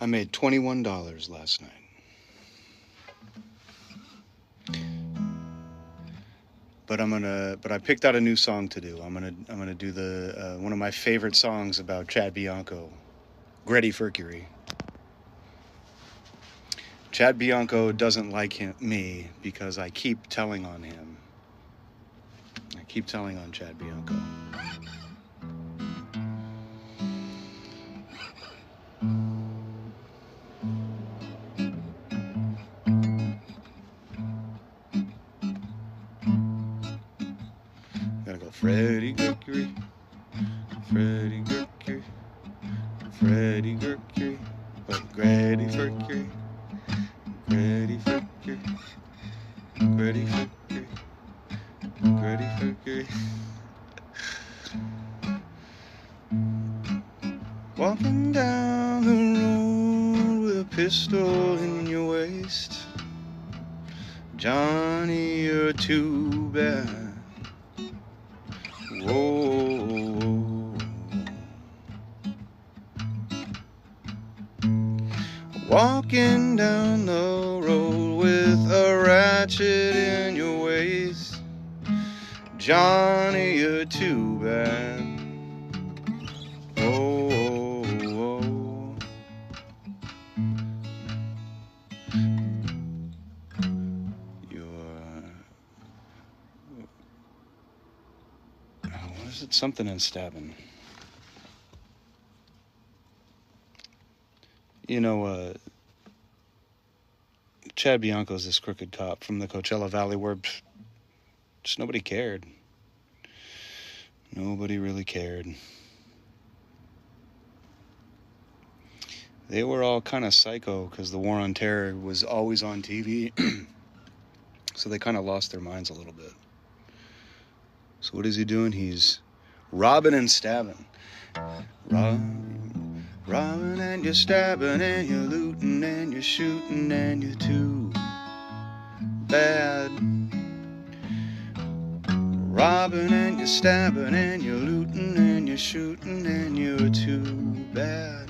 I made $21 last night. But I picked out a new song to do. I'm gonna do the one of my favorite songs about Chad Bianco, Gretty Fercury. Chad Bianco doesn't like me because I keep telling on him. I keep telling on Chad Bianco. Gotta go Freddie Mercury, Freddie Mercury, Freddie Mercury, wait, Gretty Fercury, Gretty Fercury, Gretty Fercury, Gretty Fercury. Walking down the road with a pistol in your waist, Johnny, you're too bad. Whoa. Walking down the road with a ratchet in your waist, Johnny, you're too bad. Oh, what is it? Something in stabbing. You know, Chad Bianco's this crooked cop from the Coachella Valley where just nobody cared. Nobody really cared. They were all kind of psycho because the War on Terror was always on TV. So they kind of lost their minds a little bit. So what is he doing? He's robbing and stabbing. Robbing and you're stabbing and you're looting and you're shooting and you're too bad. Robbing and you're stabbing and you're looting and you're shooting and you're too bad.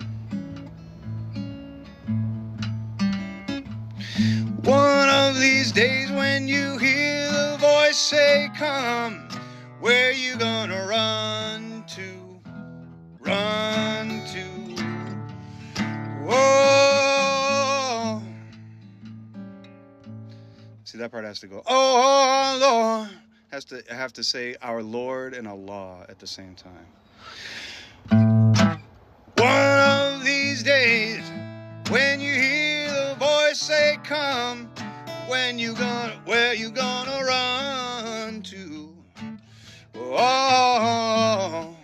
One of these days when you hear the voice say come, where you gonna run to? Run to? Whoa. See, that part has to go, oh Lord. I have to say our Lord and Allah at the same time. One of these days when you hear the voice say come, where you gonna run to? Oh.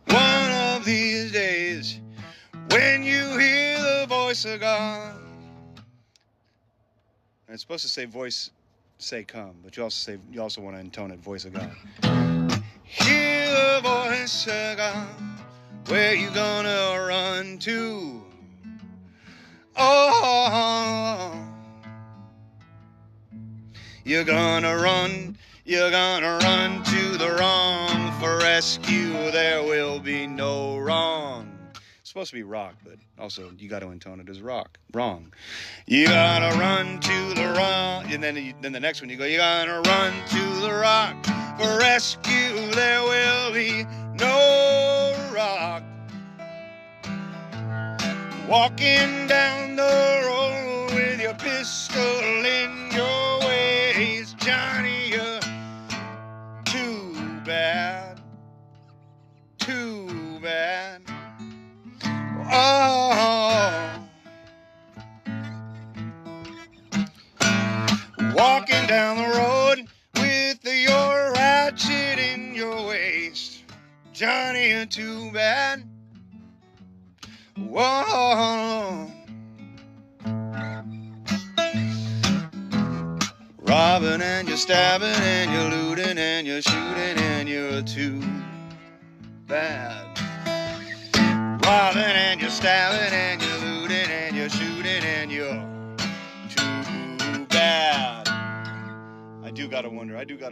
One of these days when you hear the voice of God. And it's supposed to say voice say come, but you also want to intone it voice of God. Hear the voice of God, where you gonna run to? Oh, you're gonna run to the wrong. For rescue there will be no wrong. It's supposed to be rock, but also you got to intone it as rock. Wrong. You gotta run to the wrong, and then the next one you go, you gotta run to the rock. For rescue there will be no rock. Walking down the road with your pistol in your waist, Johnny, you're too bad, too bad. Oh, walking down the road with your ratchet in your waist, Johnny, you're too bad. Whoa. Robbing and you're stabbing and you're looting and you're shooting and you're too bad. Robbing and you're stabbing and you're looting and you're shooting and you're too bad. I do gotta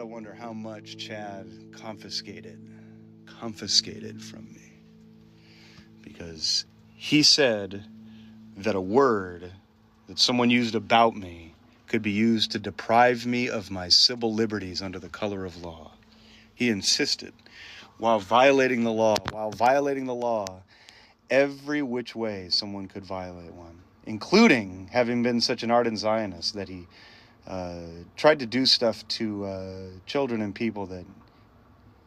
wonder how much Chad confiscated from me. because he said that a word that someone used about me could be used to deprive me of my civil liberties under the color of law. He insisted, while violating the law, every which way someone could violate one, including having been such an ardent Zionist that he tried to do stuff to children and people that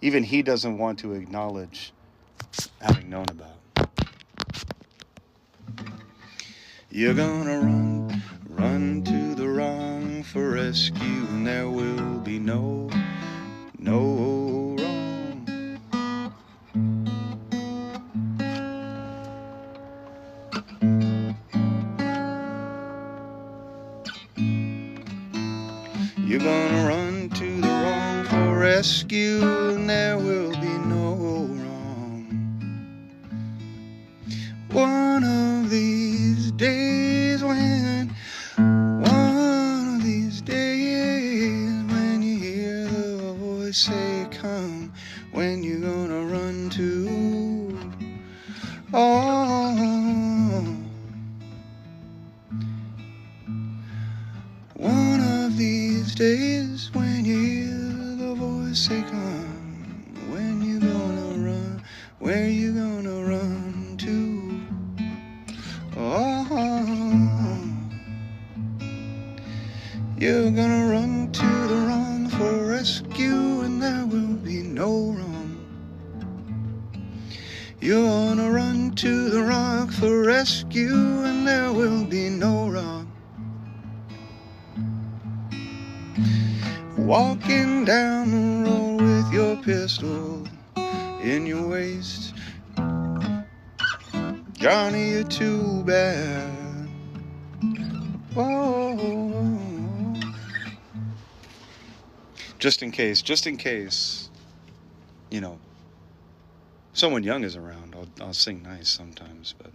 even he doesn't want to acknowledge having known about. You're gonna run to the wrong for rescue, and there will be no wrong. You're gonna run to the wrong for rescue, and there will be no wrong. One of these days when you hear the voice say come, when you gonna run to? Oh, one of these days when you hear the voice say come, when you gonna run, where you gonna run to? Oh, you're gonna run to the wrong for rescue, and there will be no wrong. You're gonna run to the rock for rescue, and there will be no wrong. Walking down the road with your pistol in your waist, Johnny, you're too bad. Oh, just in case, you know, someone young is around, I'll sing nice sometimes, but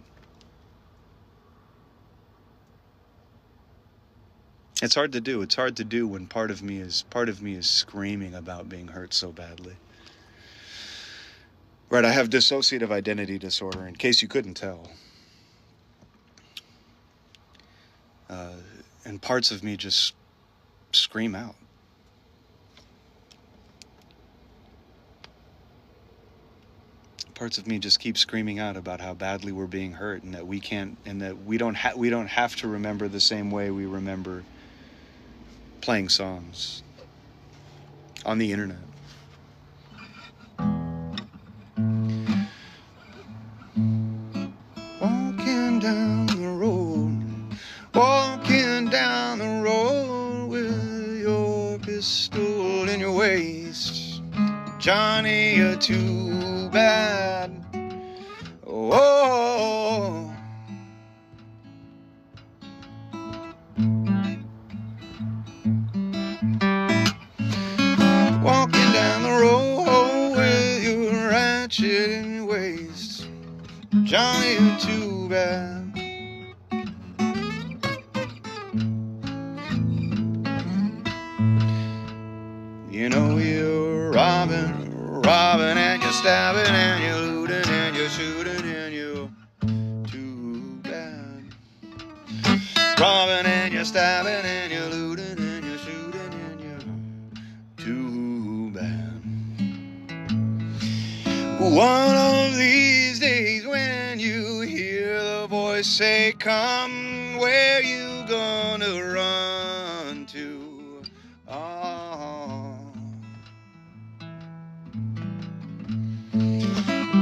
it's hard to do. It's hard to do when part of me is screaming about being hurt so badly. Right, I have dissociative identity disorder, in case you couldn't tell. And parts of me just scream out. Parts of me just keep screaming out about how badly we're being hurt, and that we can't, and that we don't have to remember the same way we remember playing songs on the internet. Walking down the road with your pistol in your waist, Johnny, you're too bad. Oh, walking down the road with your ratchet in your waist, Johnny, you're too bad. You know you're robbing, and you're stabbing, and you're looting, and you're shooting, and you're too bad. Robbing, and you're stabbing, and you're looting, and you're shooting, and you're too bad. One of these days when you hear the voice say come, where you gonna run to? Oh,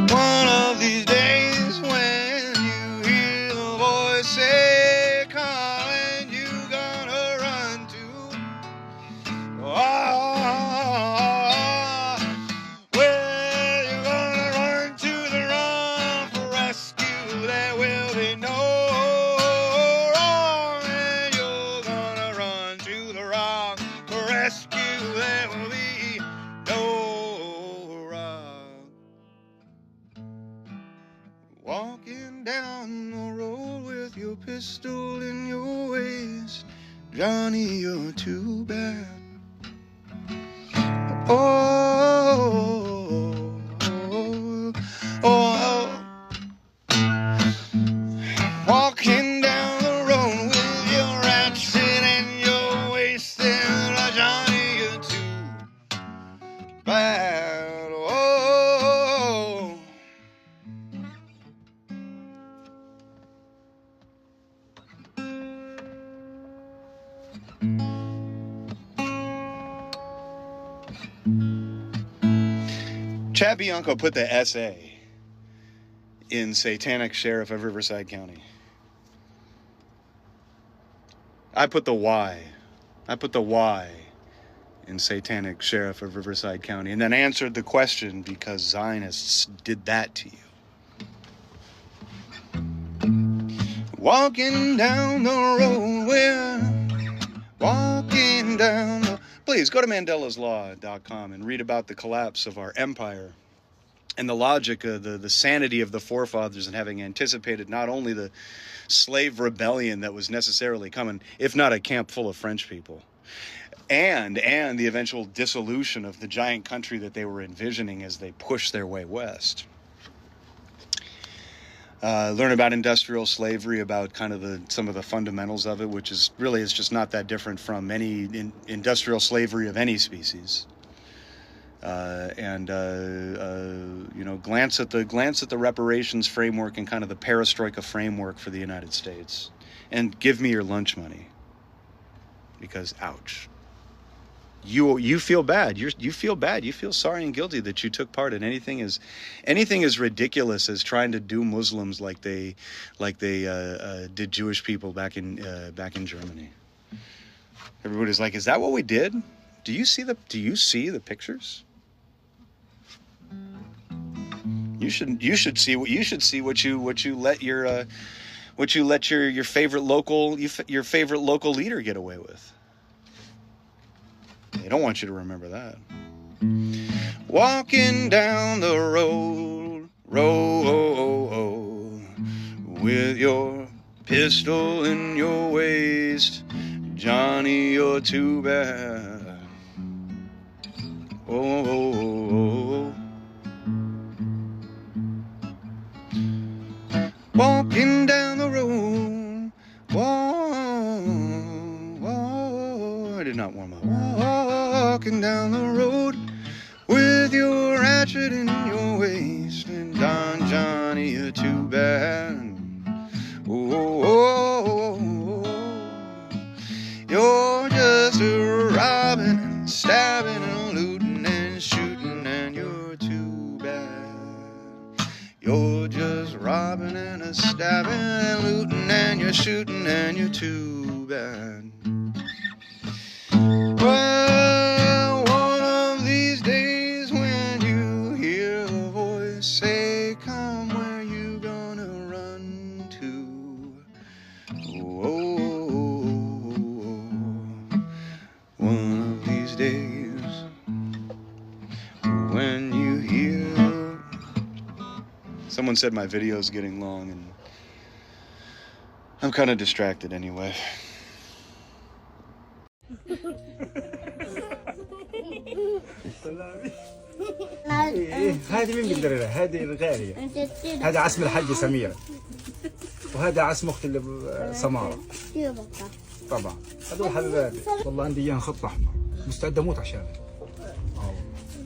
one of these days when you hear the voice say come, and you gonna run to? Oh, well, you're gonna run to the wrong for rescue. There will be no wrong, and you're gonna Chad Bianco put the S.A. in Satanic Sheriff of Riverside County. I put the Y. I put the Y in Satanic Sheriff of Riverside County, and then answered the question because Zionists did that to you. Walking down the road, we're walking down the... Please go to mandelaslaw.com and read about the collapse of our empire and the logic of the sanity of the forefathers and having anticipated not only the slave rebellion that was necessarily coming, if not a camp full of French people, and the eventual dissolution of the giant country that they were envisioning as they pushed their way west. Learn about industrial slavery, about kind of some of the fundamentals of it, which is just not that different from any industrial slavery of any species. Glance at the reparations framework and kind of the perestroika framework for the United States, and give me your lunch money, because ouch. You feel bad. You feel bad. You feel sorry and guilty that you took part in anything as ridiculous as trying to do Muslims like they did Jewish people back in Germany. Everybody's like, is that what we did? Do you see the pictures? You should see what you let your favorite local leader get away with. They don't want you to remember that. Walking down the road, with your pistol in your waist, Johnny, you're too bad. Oh. Walking down the road, I did not warm up. Walking down the road with your ratchet in your waist, and Don Johnny, you're too bad. Oh, you're just a robbing and stabbing and looting and shooting, and you're too bad. You're just robbing and a stabbing and looting, and you're shooting, and you're too bad. Well, one of these days when you hear a voice say, come, where you gonna run to? Oh, one of these days when you hear... Someone said my video's getting long, and I'm kind of distracted anyway. هذه مين قدر لها؟ هذه الغالية. هذا عسم الحاجة سميرة. وهذا عسم أخت اللي سمارة. طبعا. هذول حبيباتي. والله عندي إياها خط أحمر. مستعد أموت عشانها.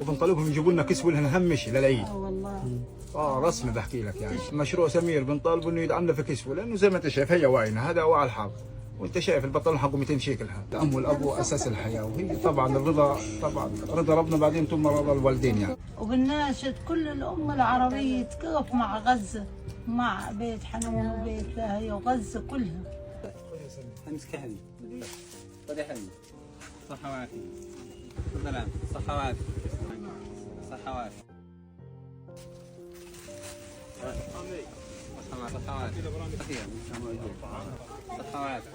وبنطلبهم يجيبوا لنا كسوة لها أهم شيء للعيد. والله. رسمي بحكي لك يعني. مشروع سمير بنطالبه إنه يدعمنا في كسوة، لأنه زي ما أنت شايف هي وعينا، هذا وعي الحظ. وانت شايف البطل حقه 200 شيكل. هذا الام والابو اساس الحياه، وهي طبعا رضا ربنا بعدين ثم رضا الوالدين يعني. وبناشد كل الامه العربيه تقف مع غزه، مع بيت حنون وبيت هي وغزه كلها. امسك هذه. خذ يا حبيبي. صحه وعافيه. تفضل عم. صحه وعافيه. صحه وعافيه. صحه وعافيه. صحه وعافيه.